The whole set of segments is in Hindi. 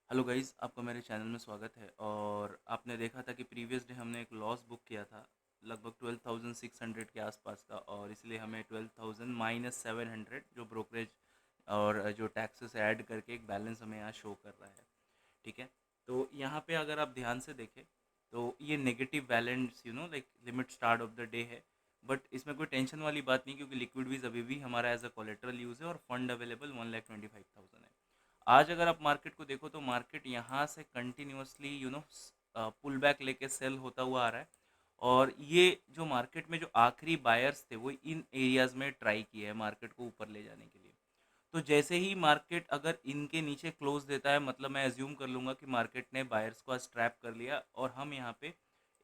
हेलो गाइस, आपका मेरे चैनल में स्वागत है। और आपने देखा था कि प्रीवियस डे हमने एक लॉस बुक किया था लगभग 12,600 के आसपास का, और इसलिए हमें 12,000 माइनस 700 जो ब्रोकरेज और जो टैक्सेस ऐड करके एक बैलेंस हमें यहाँ शो कर रहा है। ठीक है, तो यहाँ पे अगर आप ध्यान से देखें तो ये negative balance like limit start of the day है। बट इसमें कोई टेंशन वाली बात नहीं, क्योंकि लिक्विड वीज अभी भी हमारा एज अ कोलेट्रल यूज़ है और फंड अवेलेबल 1,25,000 है। आज अगर आप मार्केट को देखो तो मार्केट यहाँ से कंटिन्यूसली पुल बैक लेके सेल होता हुआ आ रहा है। और ये जो मार्केट में जो आखिरी बायर्स थे वो इन एरियाज में ट्राई किए हैं मार्केट को ऊपर ले जाने के लिए। तो जैसे ही मार्केट अगर इनके नीचे क्लोज देता है, मतलब मैं एज्यूम कर लूँगा कि मार्केट ने बायर्स को आज ट्रैप कर लिया और हम यहाँ पे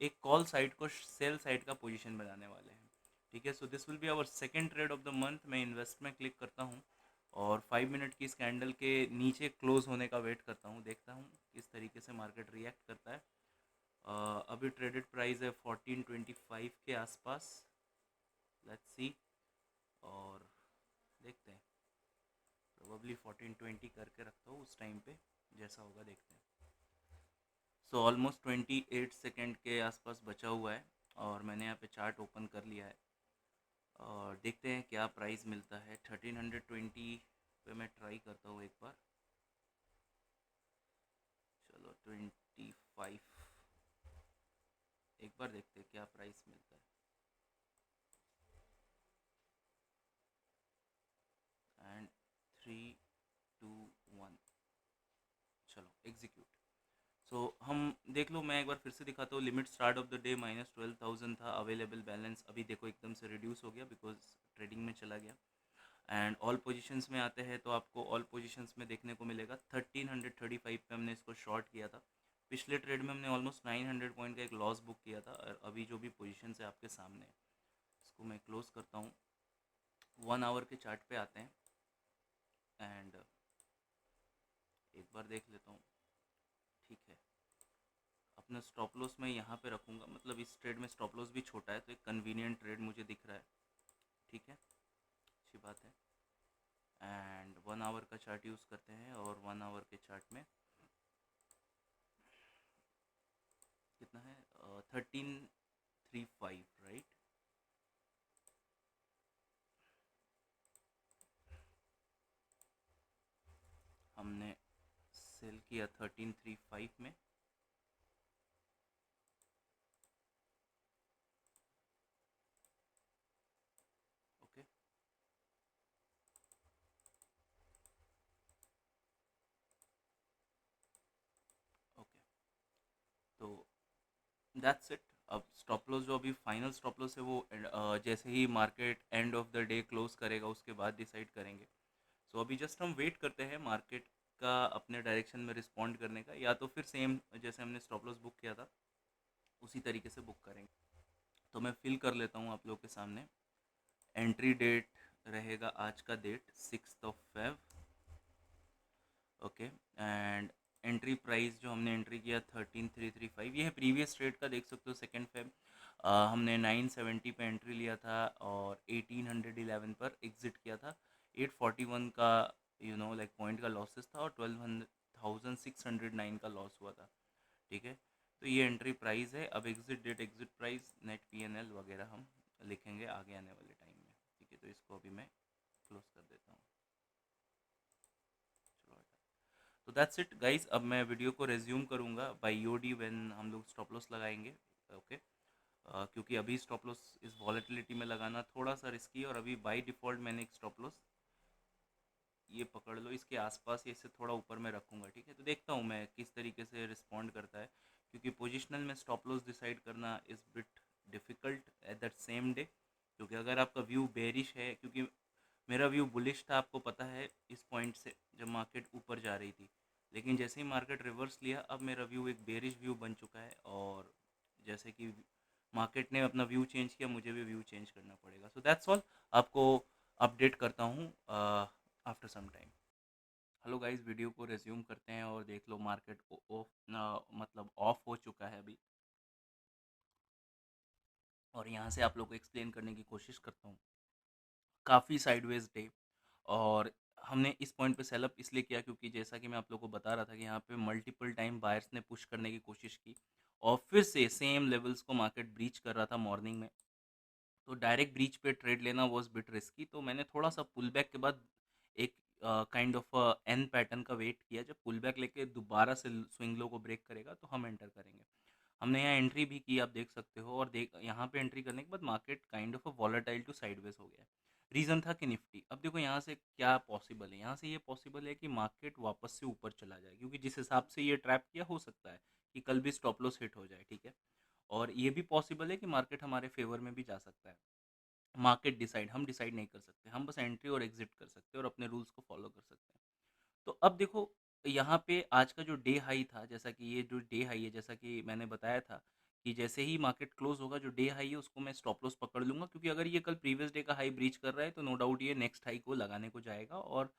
एक कॉल साइड को सेल साइड का पोजीशन बनाने वाले हैं। ठीक है, so this will be our second trade of the month. मैं इन्वेस्ट में क्लिक करता हूँ और 5 मिनट की इस कैंडल के नीचे क्लोज होने का वेट करता हूँ, देखता हूँ किस तरीके से मार्केट रिएक्ट करता है। अभी ट्रेडेड प्राइस है 1425 के आसपास। लेट्स सी, और देखते हैं। प्रोबेबली 1420 करके रखता हूँ, उस टाइम पे जैसा होगा देखते हैं। सो ऑलमोस्ट 28 सेकेंड के आसपास बचा हुआ है और मैंने यहाँ पे चार्ट ओपन कर लिया है और देखते हैं क्या प्राइस मिलता है। 1320 पे मैं ट्राई करता हूँ एक बार। चलो 25, एक बार देखते हैं क्या प्राइस मिलता है। एंड 3, 2, 1, चलो एग्जीक्यूट। सो हम देख लो, मैं एक बार फिर से दिखाता हूँ। Limit start of the day -12,000 था। अवेलेबल बैलेंस अभी देखो एकदम से रिड्यूस हो गया बिकॉज ट्रेडिंग में चला गया। एंड ऑल पोजीशंस में आते हैं तो आपको ऑल पोजीशंस में देखने को मिलेगा 1335 पे हमने इसको शॉर्ट किया था। पिछले ट्रेड में हमने ऑलमोस्ट 900 पॉइंट का एक लॉस बुक किया था। और अभी जो भी पोजीशन है आपके सामने, इसको मैं क्लोज करता हूँ। 1 आवर के चार्ट पे आते हैं एंड एक बार देख लेता हूँ। ठीक है, अपना स्टॉप लॉस मैं यहाँ पे रखूँगा, मतलब इस ट्रेड में स्टॉप लॉस भी छोटा है तो एक कन्वीनियंट ट्रेड मुझे दिख रहा है। ठीक है, अच्छी बात है। एंड 1 आवर का चार्ट यूज़ करते हैं और 1 आवर के चार्ट में कितना है? 1335, राइट। हमने सेल किया 1335 में। ओके, ओके, तो दैट्स इट। अब स्टॉप लॉस जो अभी फाइनल स्टॉप लॉस है वो जैसे ही market end of the day close करेगा उसके बाद डिसाइड करेंगे। सो अभी जस्ट हम वेट करते हैं मार्केट का अपने डायरेक्शन में रिस्पॉन्ड करने का, या तो फिर सेम जैसे हमने स्टॉप लॉस बुक किया था उसी तरीके से बुक करेंगे। तो मैं फिल कर लेता हूँ आप लोग के सामने। एंट्री डेट रहेगा आज का date 6 Feb। Okay, and entry price जो हमने एंट्री किया 13,335, ये है प्रीवियस ट्रेड का, देख सकते हो 2 Feb। हमने 970 पे एंट्री लिया था और 1811 पर एग्जिट किया था। 841 का लाइक पॉइंट का लॉसेस था और 12,609 का लॉस हुआ था। ठीक है, तो ये एंट्री प्राइस है। अब exit date, exit price, net PNL वगैरह हम लिखेंगे आगे आने वाले टाइम में। ठीक है, तो इसको अभी मैं क्लोज कर देता हूँ। चलो, तो दैट्स इट गाइस। अब मैं वीडियो को रेज्यूम करूँगा बाय यूडी व्हेन हम लोग स्टॉप लॉस लगाएंगे। ओके, क्योंकि अभी स्टॉप लॉस इस वॉलेटिलिटी में लगाना थोड़ा सा रिस्की है और अभी बाय डिफ़ॉल्ट मैंने एक स्टॉप लॉस, ये पकड़ लो, इसके आसपास या इससे थोड़ा ऊपर में रखूँगा। ठीक है, तो देखता हूँ मैं किस तरीके से रिस्पॉन्ड करता है, क्योंकि पोजिशनल में स्टॉप लॉस डिसाइड करना is bit difficult at that same day. क्योंकि अगर आपका व्यू बेरिश है, क्योंकि मेरा व्यू बुलिश था आपको पता है इस पॉइंट से जब मार्केट ऊपर जा रही थी, लेकिन जैसे ही मार्केट रिवर्स लिया अब मेरा व्यू एक बेरिश व्यू बन चुका है। और जैसे कि मार्केट ने अपना व्यू चेंज किया, मुझे भी व्यू चेंज करना पड़ेगा। सो दैट्स ऑल, आपको अपडेट करता हूँ after some time. Hello guys, video को रेज्यूम करते हैं और देख लो मार्केट ऑफ, मतलब ऑफ हो चुका है अभी। और यहाँ से आप लोग को एक्सप्लेन करने की कोशिश करता हूँ। काफ़ी साइडवेज डे, और हमने इस पॉइंट पे सेल अप इसलिए किया क्योंकि जैसा कि मैं आप लोगों को बता रहा था कि यहाँ पे मल्टीपल टाइम बायर्स ने पुश करने की कोशिश की और फिर से सेम लेवल्स को मार्केट ब्रीच कर रहा था मॉर्निंग में। तो डायरेक्ट ब्रीच पे ट्रेड लेना वाज बिट रिस्की, तो मैंने थोड़ा सा पुल बैक के बाद एक काइंड ऑफ एन पैटर्न का वेट किया। जब पुल बैक लेके दोबारा से स्विंग लो को ब्रेक करेगा तो हम एंटर करेंगे। हमने यहाँ एंट्री भी की, आप देख सकते हो, और देख यहाँ पे एंट्री करने के बाद market kind of a volatile to sideways हो गया है। रीज़न था कि निफ्टी, अब देखो यहाँ से क्या पॉसिबल है, यहाँ से ये पॉसिबल है कि मार्केट वापस से ऊपर चला जाए, क्योंकि जिस हिसाब से ये ट्रैप किया हो सकता है कि कल भी स्टॉप लॉस हिट हो जाए, ठीक है। और ये भी पॉसिबल है कि मार्केट हमारे फेवर में भी जा सकता है। मार्केट डिसाइड, हम डिसाइड नहीं कर सकते, हम बस एंट्री और एग्जिट कर सकते हैं और अपने रूल्स को फॉलो कर सकते हैं। तो अब देखो यहाँ पे आज का जो डे हाई था, जैसा कि ये जो डे हाई है, जैसा कि मैंने बताया था कि जैसे ही मार्केट क्लोज होगा जो डे हाई है उसको मैं स्टॉप लॉस पकड़ लूंगा, क्योंकि अगर ये कल प्रीवियस डे का हाई ब्रीच कर रहा है तो नो डाउट ये नेक्स्ट हाई को लगाने को जाएगा और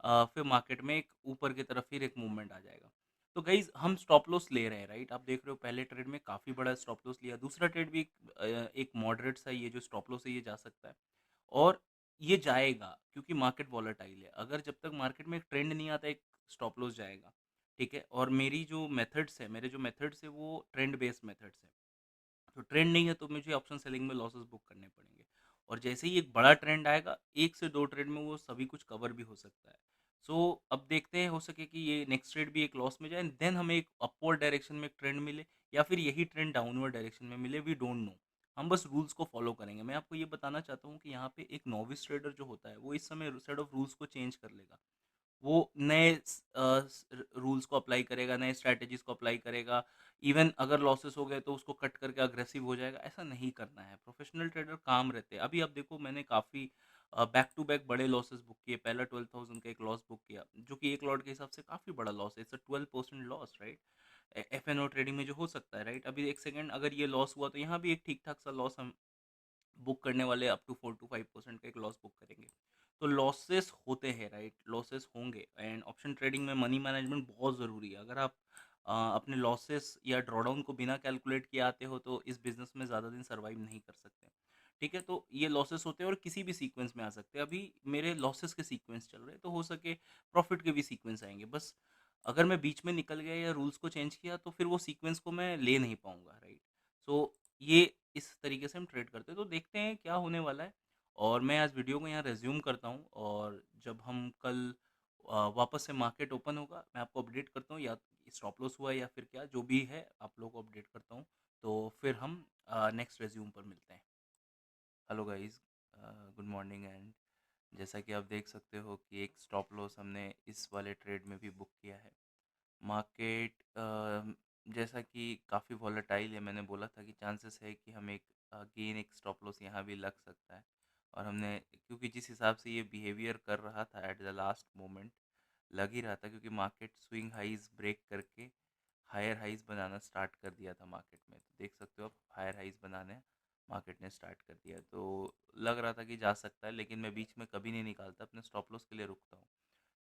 फिर मार्केट में एक ऊपर की तरफ फिर एक मूवमेंट आ जाएगा। तो गाइज हम स्टॉप लॉस ले रहे हैं, राइट। आप देख रहे हो पहले ट्रेड में काफ़ी बड़ा स्टॉप लॉस लिया, दूसरा ट्रेड भी एक मॉडरेट सा ये जो स्टॉप लॉस है ये जा सकता है और ये जाएगा क्योंकि मार्केट वॉलेटाइल है। अगर जब तक मार्केट में एक ट्रेंड नहीं आता एक स्टॉप लॉस जाएगा, ठीक है। और मेरी जो मेथड्स है, मेरे जो मेथड्स है वो ट्रेंड बेस्ड मेथड्स है। तो ट्रेंड नहीं है तो मुझे ऑप्शन सेलिंग में लॉसेस बुक करने पड़ेंगे, और जैसे ही एक बड़ा ट्रेंड आएगा एक से दो ट्रेड में वो सभी कुछ कवर भी हो सकता है। सो अब देखते हैं, हो सके कि ये नेक्स्ट ट्रेड भी एक लॉस में जाए, देन हमें एक अपवर्ड डायरेक्शन में एक ट्रेंड मिले या फिर यही ट्रेंड डाउनवर्ड डायरेक्शन में मिले, वी डोंट नो। हम बस रूल्स को फॉलो करेंगे। मैं आपको ये बताना चाहता हूँ कि यहाँ पे एक नोविस ट्रेडर जो होता है वो इस समय सेट ऑफ रूल्स को चेंज कर लेगा, वो नए रूल्स को अप्लाई करेगा, नए स्ट्रैटेजीज को अप्लाई करेगा। इवन अगर लॉसेस हो गए तो उसको कट करके अग्रेसिव हो जाएगा, ऐसा नहीं करना है। प्रोफेशनल ट्रेडर काम रहते हैं। अभी आप देखो मैंने काफ़ी बैक टू बैक बड़े लॉसेस बुक किए। पहला 12,000 का एक लॉस बुक किया जो कि एक लॉट के हिसाब से काफ़ी बड़ा लॉस है, it's a 12% loss, right. F N O trading में जो हो सकता है, राइट। अभी एक सेकेंड, अगर ये लॉस हुआ तो यहाँ भी एक ठीक ठाक सा लॉस हम बुक करने वाले अप टू 4 to 5% का एक लॉस बुक करेंगे। तो लॉसेस होते हैं, राइट, लॉसेस होंगे। एंड ऑप्शन ट्रेडिंग में मनी मैनेजमेंट बहुत ज़रूरी है। अगर आप अपने लॉसेस या ड्रॉडाउन को बिना कैलकुलेट किए आते हो तो इस बिजनेस में ज़्यादा दिन सर्वाइव नहीं कर सकते, ठीक है। तो ये लॉसेस होते हैं और किसी भी सीक्वेंस में आ सकते हैं। अभी मेरे लॉसेस के सीक्वेंस चल रहे हैं, तो हो सके प्रॉफिट के भी सीक्वेंस आएंगे। बस अगर मैं बीच में निकल गया या रूल्स को चेंज किया तो फिर वो सीक्वेंस को मैं ले नहीं पाऊंगा, राइट। सो ये इस तरीके से हम ट्रेड करते हैं। तो देखते हैं क्या होने वाला है। और मैं आज वीडियो को यहाँ रेज्यूम करता हूँ, और जब हम कल वापस से मार्केट ओपन होगा मैं आपको अपडेट करता हूँ, या स्टॉप लॉस हुआ या फिर क्या जो भी है आप लोगों को अपडेट करता हूँ। तो फिर हम नेक्स्ट रेज्यूम पर मिलते हैं। Hello guys, good morning. And जैसा कि आप देख सकते हो कि एक स्टॉप लॉस हमने इस वाले ट्रेड में भी बुक किया है। मार्केट जैसा कि काफ़ी वॉलेटाइल है, मैंने बोला था कि चांसेस है कि हम एक गेन एक स्टॉप लॉस यहाँ भी लग सकता है। और हमने, क्योंकि जिस हिसाब से ये बिहेवियर कर रहा था एट द लास्ट मोमेंट, लग ही रहा था, क्योंकि मार्केट स्विंग हाइज ब्रेक करके हायर हाइज बनाना स्टार्ट कर दिया था मार्केट में। तो देख सकते हो आप, हायर हाइज बनाने मार्केट ने स्टार्ट कर दिया। तो लग रहा था कि जा सकता है, लेकिन मैं बीच में कभी नहीं निकालता, अपने स्टॉप लॉस के लिए रुकता हूँ,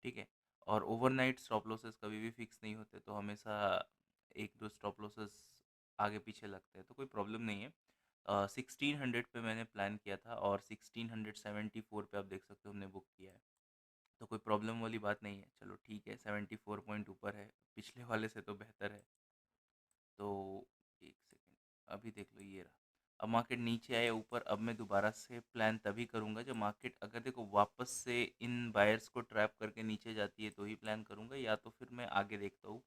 ठीक है। और ओवरनाइट स्टॉप लॉसेस कभी भी फिक्स नहीं होते, तो हमेशा एक दो स्टॉप लॉसेस आगे पीछे लगते हैं, तो कोई प्रॉब्लम नहीं है। 1600 पे मैंने प्लान किया था और 1674 पे आप देख सकते हो हमने बुक किया है। तो कोई प्रॉब्लम वाली बात नहीं है। चलो ठीक है, 74 पॉइंट ऊपर है, पिछले वाले से तो बेहतर है। तो एक सेकेंड, अभी देख लो ये रहा। अब मार्केट नीचे आया ऊपर, अब मैं दोबारा से प्लान तभी करूंगा जब मार्केट, अगर देखो वापस से इन बायर्स को ट्रैप करके नीचे जाती है तो ही प्लान करूंगा, या तो फिर मैं आगे देखता हूँ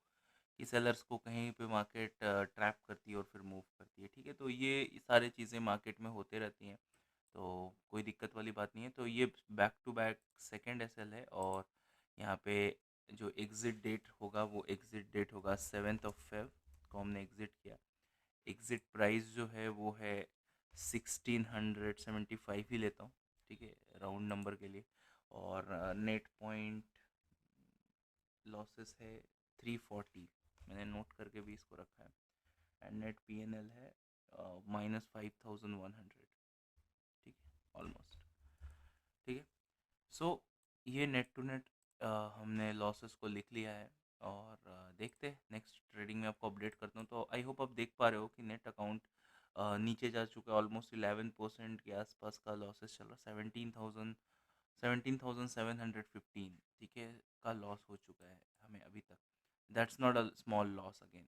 कि सेलर्स को कहीं पे मार्केट ट्रैप करती है और फिर मूव करती है, ठीक है। तो ये सारी चीज़ें मार्केट में होते रहती हैं, तो कोई दिक्कत वाली बात नहीं है। तो ये back to back second SL है, और यहाँ पे जो एग्ज़िट डेट होगा वो एग्ज़िट डेट होगा 7 Feb को हमने एग्ज़िट किया। एग्ज़िट प्राइस जो है वो है 1675 ही लेता हूँ, ठीक है, राउंड नंबर के लिए। और नेट पॉइंट लॉसेस है 340, मैंने नोट करके भी इसको रखा है। एंड नेट पीएनएल है -5100, ठीक है, ऑलमोस्ट, ठीक है। सो ये नेट टू नेट हमने लॉसेस को लिख लिया है, और देखते हैं नेक्स्ट ट्रेडिंग में आपको अपडेट करता हूँ। तो आई होप आप देख पा रहे हो कि नेट अकाउंट नीचे जा चुका है, ऑलमोस्ट 11% के आसपास का लॉसेस चल रहा है, 17,000 17,715, ठीक है, का लॉस हो चुका है हमें अभी तक। That's not a small loss again,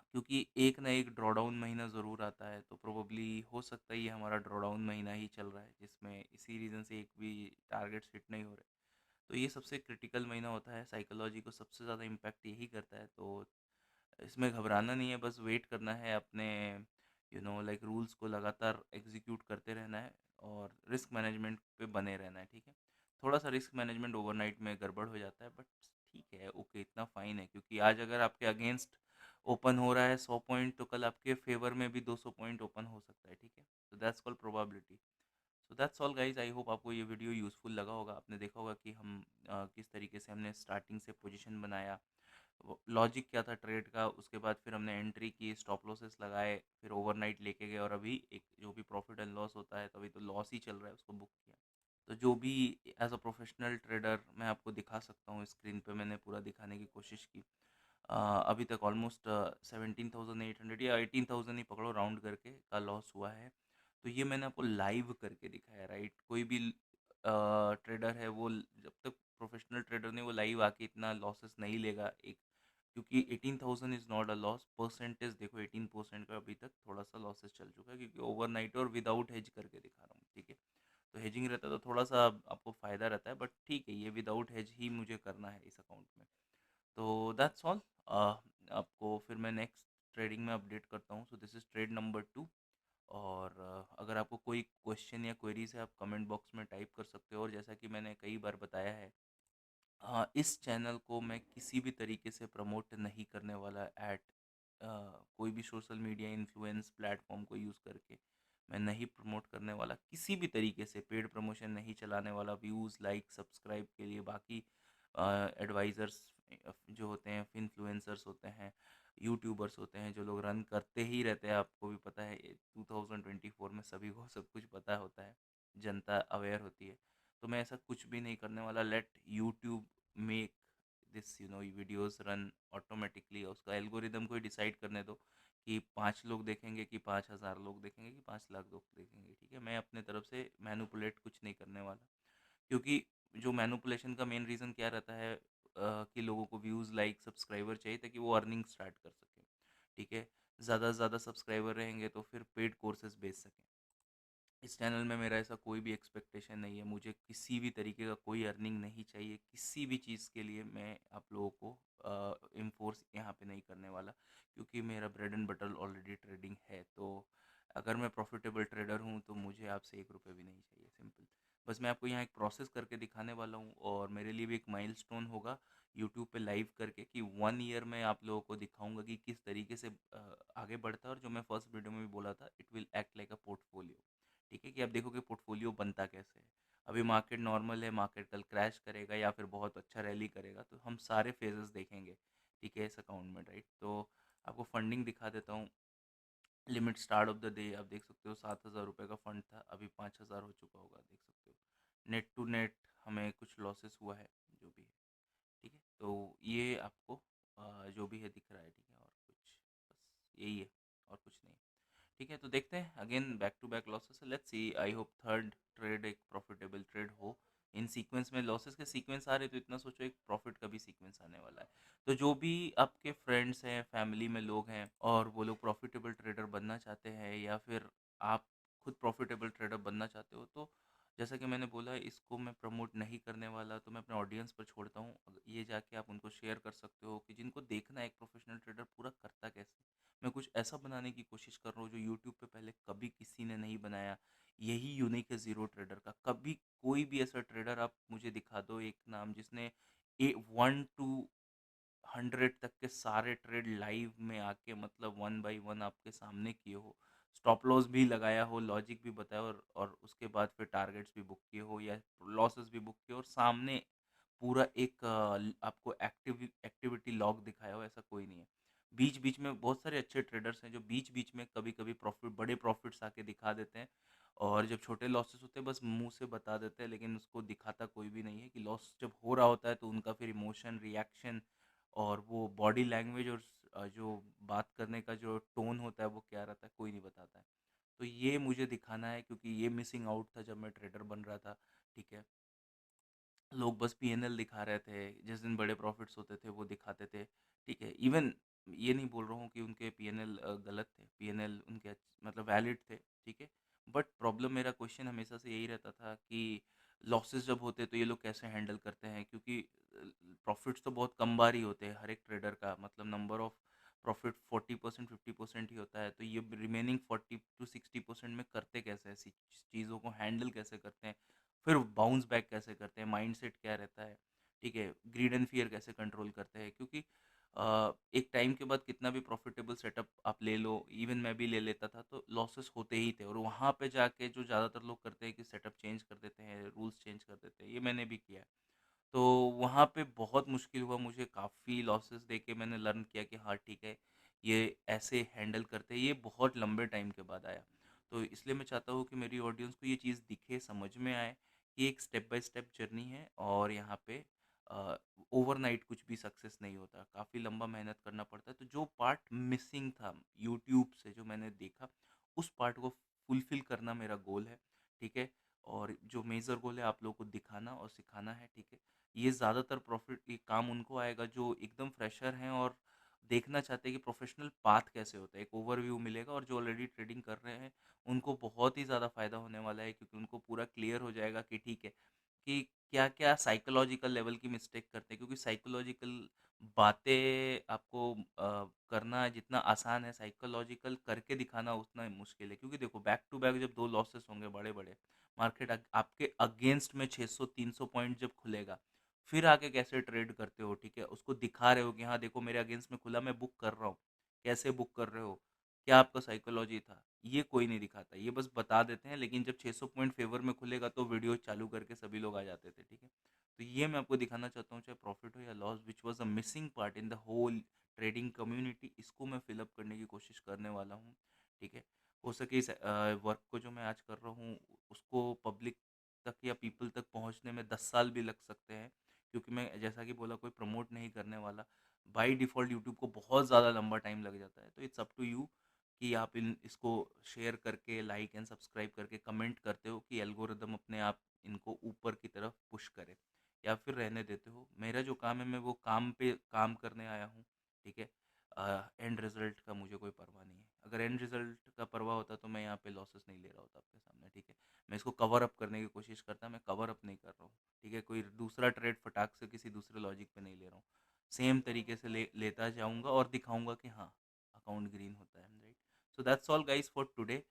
क्योंकि एक ना एक ड्रॉडाउन महीना ज़रूर आता है, तो प्रोबेबली हो सकता है ये हमारा ड्रॉडाउन महीना ही चल रहा है, जिसमें इसी रीज़न से एक भी टारगेट्स हिट नहीं हो रहे। तो ये सबसे क्रिटिकल महीना होता है, साइकोलॉजी को सबसे ज़्यादा इम्पैक्ट यही करता है। तो इसमें घबराना नहीं है, बस वेट करना है, अपने लाइक रूल्स को लगातार एग्जीक्यूट करते रहना है और रिस्क मैनेजमेंट पे बने रहना है, ठीक है। थोड़ा सा रिस्क मैनेजमेंट ओवरनाइट में गड़बड़ हो जाता है, बट ठीक है, ओके, इतना फाइन है, क्योंकि आज अगर आपके अगेंस्ट ओपन हो रहा है 100 पॉइंट, तो कल आपके फेवर में भी 200 पॉइंट ओपन हो सकता है, ठीक है। तो that's called probability. So that's all guys, I hope आपको ये वीडियो यूज़फुल लगा होगा। आपने देखा होगा कि हम किस तरीके से हमने स्टार्टिंग से पोजीशन बनाया, लॉजिक क्या था ट्रेड का, उसके बाद फिर हमने एंट्री की, स्टॉप लॉसेस लगाए, फिर ओवरनाइट लेके गए, और अभी एक जो भी प्रॉफिट एंड लॉस होता है, तो अभी तो लॉस ही चल रहा है, उसको बुक किया। तो जो भी एज अ प्रोफेशनल ट्रेडर मैं आपको दिखा सकता हूँ स्क्रीन पे, मैंने पूरा दिखाने की कोशिश की। अभी तक ऑलमोस्ट 17,800 या 18,000 ही पकड़ो राउंड करके का लॉस हुआ है। तो ये मैंने आपको लाइव करके दिखाया, राइट। कोई भी ट्रेडर है वो जब तक प्रोफेशनल ट्रेडर नहीं, वो लाइव आके इतना लॉसेस नहीं लेगा, एक, क्योंकि 18,000 is not a loss. Percentage देखो, 18% का अभी तक थोड़ा सा लॉसेस चल चुका है, क्योंकि ओवरनाइट और विदाउट हेज करके दिखा रहा हूँ, ठीक है। तो हेजिंग रहता है तो थोड़ा सा आपको फ़ायदा रहता है, बट ठीक है, ये विदाउट हेज ही मुझे करना है इस अकाउंट में। तो दैट्स ऑल। आपको फिर मैं नेक्स्ट ट्रेडिंग में अपडेट करता हूँ। So this is trade number 2। और अगर आपको कोई क्वेश्चन या क्वेरीज है, आप कमेंट बॉक्स में टाइप कर सकते हो। और जैसा कि मैंने कई बार बताया है, इस चैनल को मैं किसी भी तरीके से प्रमोट नहीं करने वाला एट कोई भी सोशल मीडिया इन्फ्लुएंस प्लेटफॉर्म को यूज़ करके मैं नहीं प्रमोट करने वाला, किसी भी तरीके से पेड प्रमोशन नहीं चलाने वाला व्यूज़ लाइक सब्सक्राइब के लिए। बाकी एडवाइज़र्स जो होते हैं, इन्फ्लुएंसर्स होते हैं, यूट्यूबर्स होते हैं, जो लोग रन करते ही रहते हैं, आपको भी पता है 2024 में सभी को सब कुछ पता होता है, जनता अवेयर होती है। तो मैं ऐसा कुछ भी नहीं करने वाला। Let YouTube make this videos run automatically, उसका एल्गोरिदम को ही डिसाइड करने दो कि 5 लोग देखेंगे, कि 5,000 लोग देखेंगे, कि 5 लाख लोग देखेंगे, ठीक है। मैं अपने तरफ से मैनुपुलेट कुछ नहीं करने वाला, क्योंकि जो मैनुपुलेशन का मेन रीज़न क्या रहता है, कि लोगों को व्यूज़ लाइक सब्सक्राइबर चाहिए ताकि वो अर्निंग स्टार्ट कर सकें, ठीक है। ज़्यादा से ज़्यादा सब्सक्राइबर रहेंगे तो फिर पेड कोर्सेज बेच सकें। इस चैनल में मेरा ऐसा कोई भी एक्सपेक्टेशन नहीं है, मुझे किसी भी तरीके का कोई अर्निंग नहीं चाहिए, किसी भी चीज़ के लिए मैं आप लोगों को इन्फोर्स यहाँ पे नहीं करने वाला, क्योंकि मेरा bread and butter already trading है। तो अगर मैं प्रॉफिटेबल ट्रेडर हूँ तो मुझे आपसे 1 रुपये भी नहीं चाहिए, सिंपल। बस मैं आपको यहाँ एक प्रोसेस करके दिखाने वाला हूँ, और मेरे लिए भी एक माइलस्टोन होगा यूट्यूब पे लाइव करके, कि 1 ईयर में आप लोगों को दिखाऊंगा कि किस तरीके से आगे बढ़ता है। और जो मैं फर्स्ट वीडियो में भी बोला था, it will act like a portfolio, ठीक है, कि आप देखोगे पोर्टफोलियो बनता कैसे है। अभी मार्केट नॉर्मल है, मार्केट कल क्रैश करेगा या फिर बहुत अच्छा रैली करेगा, तो हम सारे फेजेस देखेंगे, ठीक है, इस अकाउंट में, राइट। तो आपको फंडिंग दिखा देता हूँ। Limit start of the day आप देख सकते हो, 7,000 रुपये का फंड था, अभी 5,000 हो चुका होगा, देख सकते हो। नेट टू नेट हमें कुछ लॉसेस हुआ है, जो भी है, ठीक है। तो ये आपको जो भी है दिख रहा है, ठीक है, और कुछ बस यही है, और कुछ नहीं। ठीक है, तो देखते हैं again back to back losses, let's see. I hope third trade एक प्रॉफिटेबल ट्रेड हो। इन सीक्वेंस में लॉसेस के सीक्वेंस आ रहे, तो इतना सोचो एक प्रॉफिट का भी सीक्वेंस आने वाला है। तो जो भी आपके फ्रेंड्स हैं, फैमिली में लोग हैं, और वो लोग प्रॉफिटेबल ट्रेडर बनना चाहते हैं, या फिर आप खुद प्रॉफिटेबल ट्रेडर बनना चाहते हो, तो जैसा कि मैंने बोला, इसको मैं प्रमोट नहीं करने वाला, तो मैं अपने ऑडियंस पर छोड़ता हूँ। ये जाके आप उनको शेयर कर सकते हो, कि जिनको देखना है एक प्रोफेशनल ट्रेडर पूरा करता कैसे। मैं कुछ ऐसा बनाने की कोशिश कर रहा हूँ जो यूट्यूब पे पहले कभी किसी ने नहीं बनाया। यही यूनिक है ज़ीरो ट्रेडर का। कभी कोई भी ऐसा ट्रेडर आप मुझे दिखा दो एक नाम, जिसने 1 to 100 तक के सारे ट्रेड लाइव में आके, मतलब 1 by 1 आपके सामने किए हो, स्टॉप लॉस भी लगाया हो, लॉजिक भी बताया, और उसके बाद फिर टारगेट्स भी बुक किए हो, या लॉसेस भी बुक किए, और सामने पूरा एक आपको एक्टिविटी लॉग दिखाया हो, ऐसा कोई नहीं है। बीच बीच में बहुत सारे अच्छे ट्रेडर्स हैं जो बीच बीच में कभी कभी प्रॉफिट, बड़े प्रॉफिट्स आके दिखा देते हैं, और जब छोटे लॉसेस होते हैं बस मुंह से बता देते हैं, लेकिन उसको दिखाता कोई भी नहीं है। कि लॉस जब हो रहा होता है तो उनका फिर इमोशन, रिएक्शन, और वो बॉडी लैंग्वेज, और जो बात करने का जो टोन होता है वो क्या रहता है, कोई नहीं बताता है। तो ये मुझे दिखाना है, क्योंकि ये मिसिंग आउट था जब मैं ट्रेडर बन रहा था, ठीक है। लोग बस पीएनएल दिखा रहे थे, जिस दिन बड़े प्रॉफ़िट्स होते थे वो दिखाते थे, ठीक है? इवन ये नहीं बोल रहा हूँ कि उनके पीएनएल गलत थे, पीएनएल उनके मतलब वैलिड थे, ठीक है? बट प्रॉब्लम मेरा क्वेश्चन हमेशा से यही रहता था कि लॉसेस जब होते हैं तो ये लोग कैसे हैंडल करते हैं? क्योंकि प्रॉफ़िट्स तो बहुत कम बार ही होते हैं हर एक ट्रेडर का, मतलब नंबर ऑफ प्रॉफ़िट 40% 50% ही होता है, तो ये रिमेनिंग 40 टू 60% में करते कैसे हैं ऐसी चीज़ों को हैंडल कैसे करते हैं? फिर बाउंस बैक कैसे करते हैं, माइंडसेट क्या रहता है, ठीक है, ग्रीड एंड फियर कैसे कंट्रोल करते हैं, क्योंकि एक टाइम के बाद कितना भी प्रॉफिटेबल सेटअप आप ले लो, इवन मैं भी ले लेता था तो लॉसेस होते ही थे, और वहाँ पे जाके जो ज़्यादातर लोग करते हैं कि सेटअप चेंज कर देते हैं, रूल्स चेंज कर देते हैं, ये मैंने भी किया है। तो वहाँ पे बहुत मुश्किल हुआ मुझे, काफ़ी लॉसेस देके मैंने लर्न किया कि हाँ ठीक है, ये ऐसे हैंडल करते हैं, ये बहुत लंबे टाइम के बाद आया। तो इसलिए मैं चाहता हूँ कि मेरी ऑडियंस को ये चीज़ दिखे, समझ में आए कि एक स्टेप बाय स्टेप जर्नी है, और यहाँ पे ओवरनाइट कुछ भी सक्सेस नहीं होता, काफ़ी लंबा मेहनत करना पड़ता है। तो जो पार्ट मिसिंग था यूट्यूब से जो मैंने देखा, उस पार्ट को फुलफ़िल करना मेरा गोल है, ठीक है? और जो मेजर गोल है आप लोगों को दिखाना और सिखाना है, ठीक है? ये ज़्यादातर प्रॉफ़िट ये काम उनको आएगा जो एकदम फ्रेशर हैं और देखना चाहते हैं कि प्रोफ़ेशनल पाथ कैसे होता है। एक ओवरव्यू मिलेगा, और जो ऑलरेडी ट्रेडिंग कर रहे हैं, उनको बहुत ही ज़्यादा फ़ायदा होने वाला है, क्योंकि उनको पूरा क्लियर हो जाएगा कि ठीक है, कि क्या-क्या साइकोलॉजिकल लेवल की मिस्टेक करते हैं। क्योंकि साइकोलॉजिकल बातें आपको करना जितना आसान है, साइकोलॉजिकल करके दिखाना उतना ही मुश्किल है। क्योंकि देखो, बैक टू बैक जब 2 लॉसेस होंगे बड़े-बड़े, मार्केट आपके अगेंस्ट में 600-300 पॉइंट जब खुलेगा, फिर आके कैसे ट्रेड करते हो, ठीक है? उसको दिखा रहे हो कि हाँ, देखो मेरे अगेंस्ट में खुला, मैं बुक कर रहा हूँ। कैसे बुक कर रहे हो? क्या आपका साइकोलॉजी था? ये कोई नहीं दिखाता, ये बस बता देते हैं, लेकिन जब 600 पॉइंट फ़ेवर में खुलेगा तो वीडियो चालू करके सभी लोग आ जाते थे, ठीक है? तो ये मैं आपको दिखाना चाहता हूँ, चाहे प्रॉफ़िट हो या loss, which was a missing part in the whole trading community, इसको मैं फ़िल अप करने की कोशिश करने वाला हूँ, ठीक है? हो सके इस वर्क को जो मैं आज कर रहा हूँ, उसको पब्लिक तक या पीपल तक पहुँचने में 10 साल भी लग सकते हैं, क्योंकि मैं जैसा कि बोला, कोई प्रमोट नहीं करने वाला। बाय डिफ़ॉल्ट यूट्यूब को बहुत ज़्यादा लंबा टाइम लग जाता है, तो इट्स अप टू यू कि आप इसको शेयर करके, लाइक एंड सब्सक्राइब करके, कमेंट करते हो कि एल्गोरिदम अपने आप इनको ऊपर की तरफ पुश करे, या फिर रहने देते हो। मेरा जो काम है, मैं वो काम पे काम करने आया हूँ, ठीक है? एंड रिज़ल्ट का मुझे कोई परवाह नहीं है। अगर एंड रिज़ल्ट का परवाह होता तो मैं यहाँ पे लॉसेस नहीं ले रहा होता आपके सामने, ठीक है? मैं इसको कवर अप करने की कोशिश करता, मैं कवर अप नहीं कर रहा हूँ, ठीक है? कोई दूसरा ट्रेड फटाक से किसी दूसरे लॉजिक पे नहीं ले रहा हूँ। सेम तरीके से लेता जाऊँगा और दिखाऊँगा कि हाँ, अकाउंट ग्रीन होता है, right? So that's all guys for today.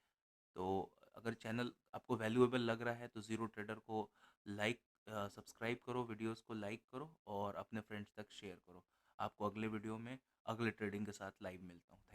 तो अगर चैनल आपको वैल्यूएबल लग रहा है तो ज़ीरो ट्रेडर को लाइक सब्सक्राइब करो, वीडियोस को लाइक करो और अपने फ्रेंड्स तक शेयर करो। आपको अगले वीडियो में अगले ट्रेडिंग के साथ लाइव मिलता हूँ।